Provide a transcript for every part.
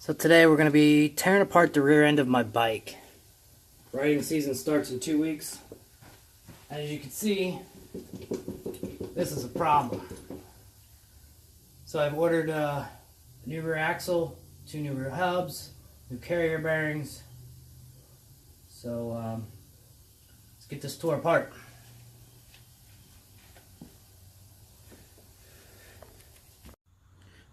So today we're going to be tearing apart the rear end of my bike. Riding season starts in 2 weeks. As you can see, this is a problem. So I've ordered a new rear axle, 2 new rear hubs, new carrier bearings. So let's get this tore apart.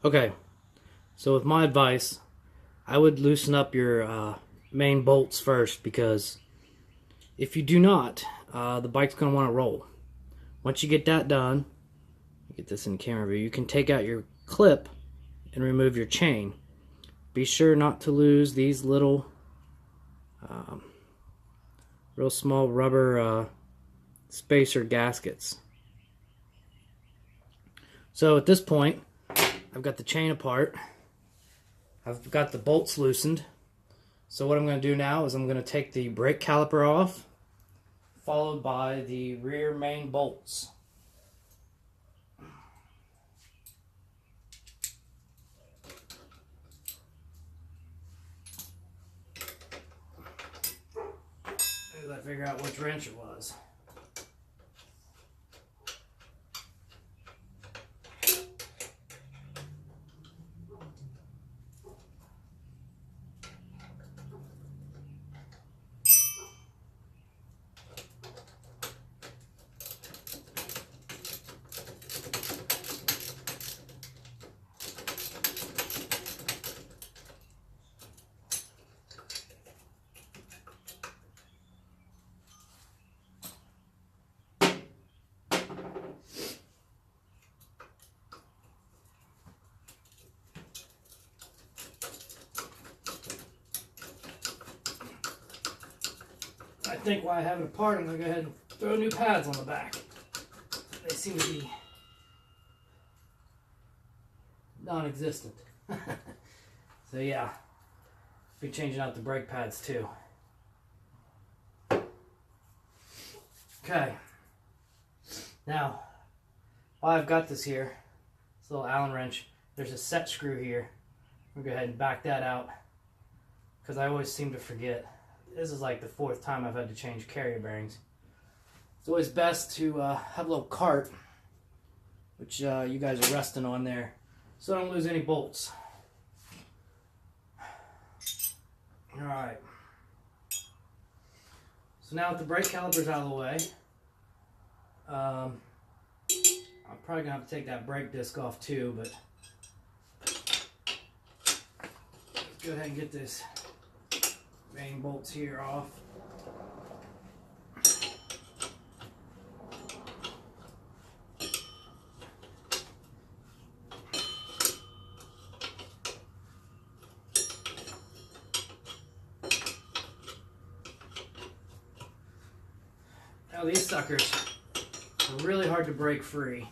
Okay, so with my advice, I would loosen up your main bolts first, because if you do not, the bike's going to want to roll. Once you get that done, get this in camera view, you can take out your clip and remove your chain. Be sure not to lose these little real small rubber spacer gaskets. So at this point, I've got the chain apart. I've got the bolts loosened. So what I'm going to do now is I'm going to take the brake caliper off, followed by the rear main bolts. As I figure out which wrench it was. I think while I have it apart, I'm going to go ahead and throw new pads on the back. They seem to be non-existent. So yeah, be changing out the brake pads too. Okay, now while I've got this here, this little Allen wrench, there's a set screw here. I'm going to go ahead and back that out, because I always seem to forget. This is like the 4th time I've had to change carrier bearings. It's always best to have a little cart, which you guys are resting on there, so I don't lose any bolts. Alright. So now with the brake calipers out of the way, I'm probably going to have to take that brake disc off too, but let's go ahead and get this main bolts here off. Now these suckers are really hard to break free.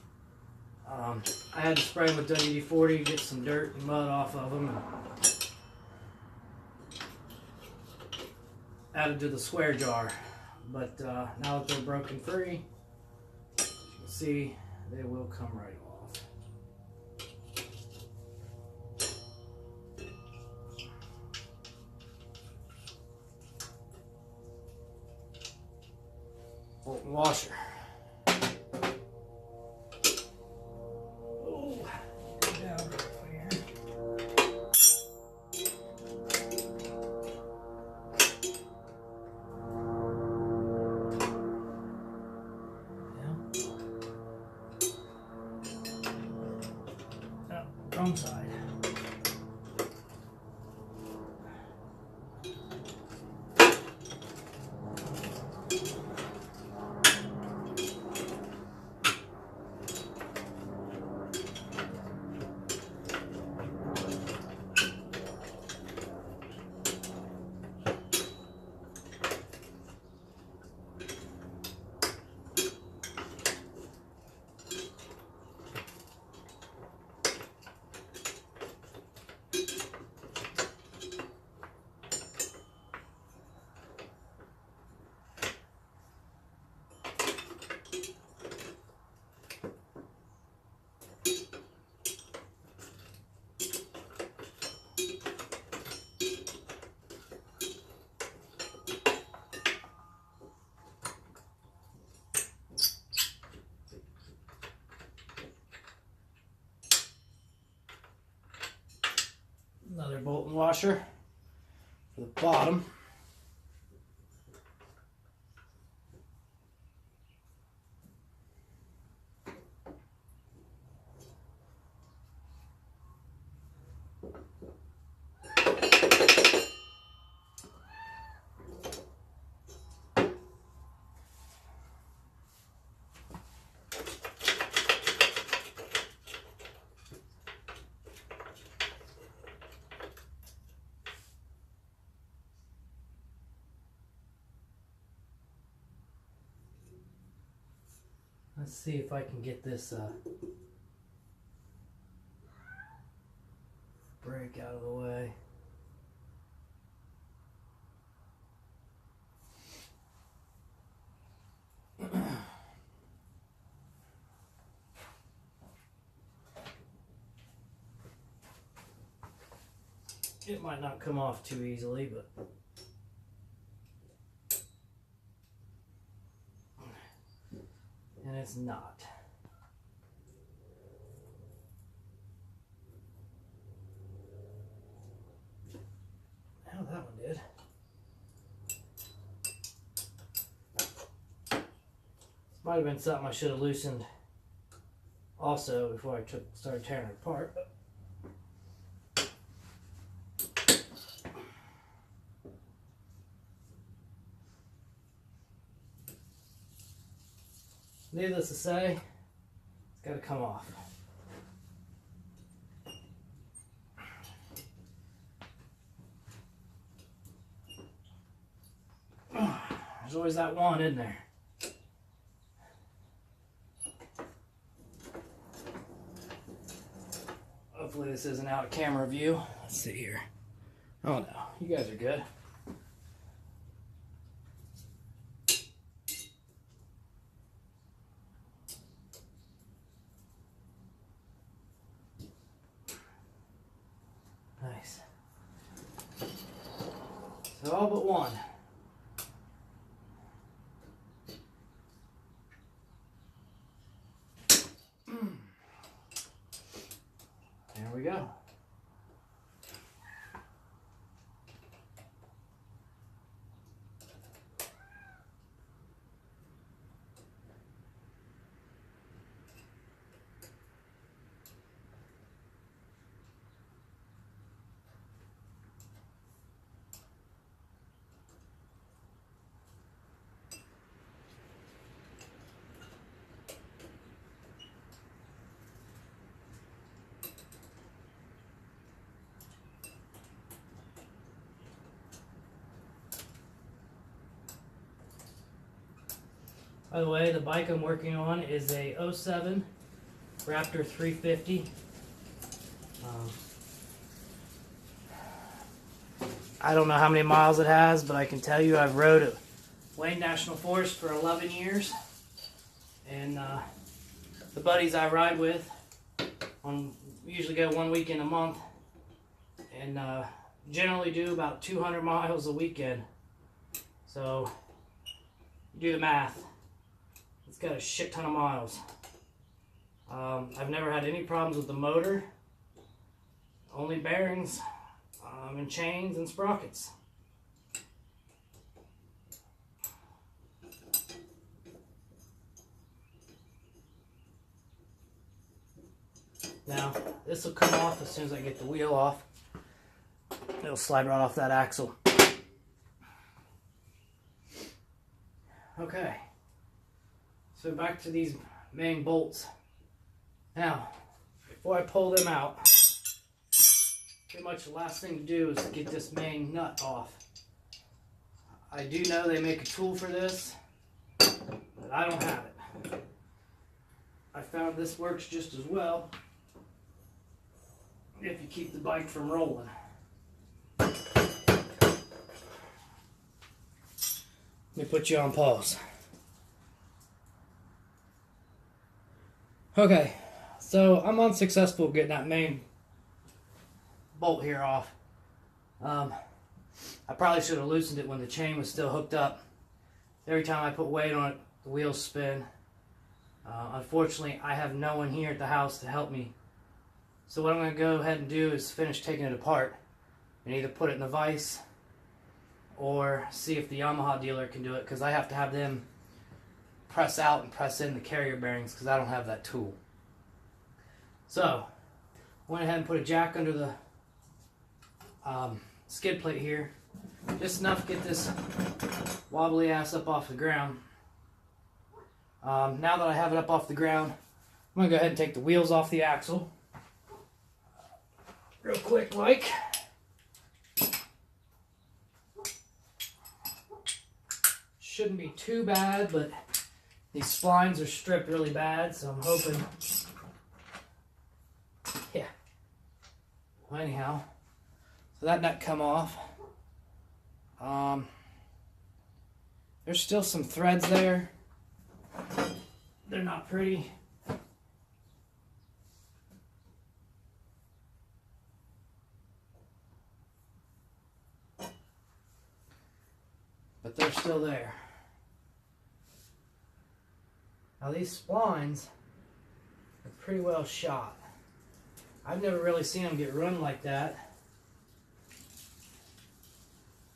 I had to spray them with WD-40 to get some dirt and mud off of them, and added to the swear jar. But now that they're broken free, as you can see, they will come right off. Bolt and washer. Oh, get down real quick here. Wrong side. Another bolt and washer for the bottom. Let's see if I can get this brake out of the way. It might not come off too easily, but and it's not. Now that one did. This might have been something I should have loosened also before I started tearing it apart. Needless to say, it's got to come off. There's always that one in there. Hopefully this isn't out of camera view. Let's see here. Oh no, you guys are good. Nice. So all but one. There we go. By the way, the bike I'm working on is a 07 Raptor 350. I don't know how many miles it has, but I can tell you I've rode at Wayne National Forest for 11 years. And the buddies I ride with, we usually go 1 weekend a month, and generally do about 200 miles a weekend. So, do the math. It's got a shit ton of miles. I've never had any problems with the motor. Only bearings and chains and sprockets. Now, this will come off as soon as I get the wheel off. It'll slide right off that axle. Okay. So back to these main bolts. Now, before I pull them out, pretty much the last thing to do is get this main nut off. I do know they make a tool for this, but I don't have it. I found this works just as well if you keep the bike from rolling. Let me put you on pause. Okay, so I'm unsuccessful getting that main bolt here off. I probably should have loosened it when the chain was still hooked up. Every time I put weight on it, the wheels spin. Unfortunately, I have no one here at the house to help me. So what I'm going to go ahead and do is finish taking it apart. and either put it in the vise or see if the Yamaha dealer can do it, because I have to have them press out and press in the carrier bearings because I don't have that tool. So went ahead and put a jack under the skid plate here, just enough to get this wobbly ass up off the ground. Now that I have it up off the ground, I'm going to go ahead and take the wheels off the axle real quick like. Shouldn't be too bad, but these splines are stripped really bad, so I'm hoping. Yeah. Well, anyhow, so that nut come off. There's still some threads there. They're not pretty. But they're still there. Now these splines are pretty well shot. I've never really seen them get run like that.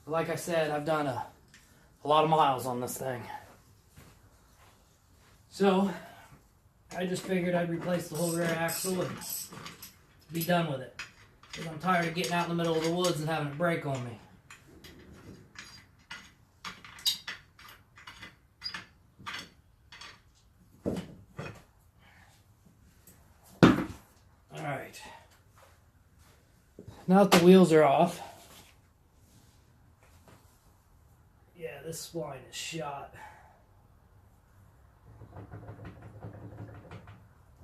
But like I said, I've done a lot of miles on this thing. So I just figured I'd replace the whole rear axle and be done with it. Because I'm tired of getting out in the middle of the woods and having it break on me. Alright. Now that the wheels are off, yeah, this spline is shot.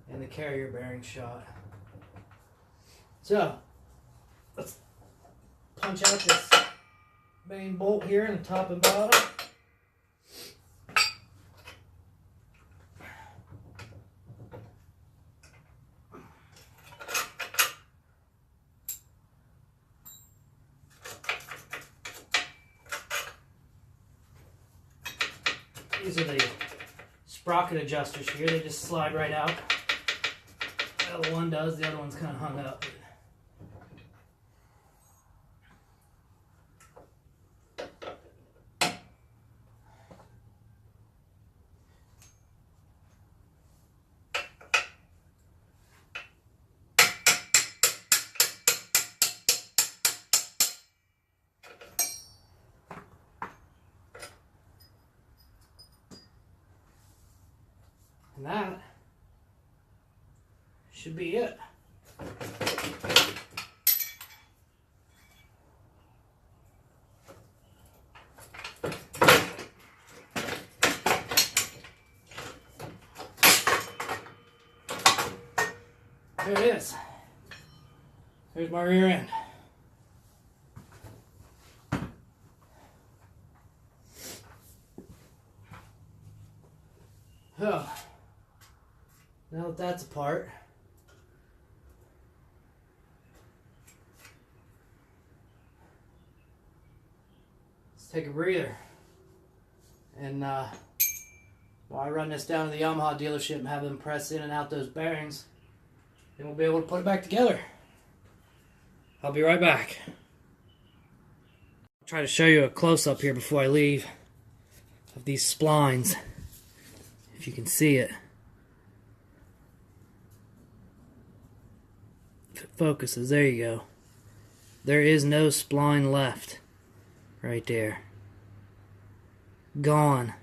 And the carrier bearing shot. So, let's punch out this main bolt here in the top and bottom. These are the sprocket adjusters here. They just slide right out. The other one does. The other one's kind of hung up. And that should be it. There it is. There's my rear end. Oh. Now that that's apart, let's take a breather. And while I run this down to the Yamaha dealership and have them press in and out those bearings, then we'll be able to put it back together. I'll be right back. I'll try to show you a close-up here before I leave of these splines, if you can see it. If it focuses, there you go. There is no spline left right there. Gone.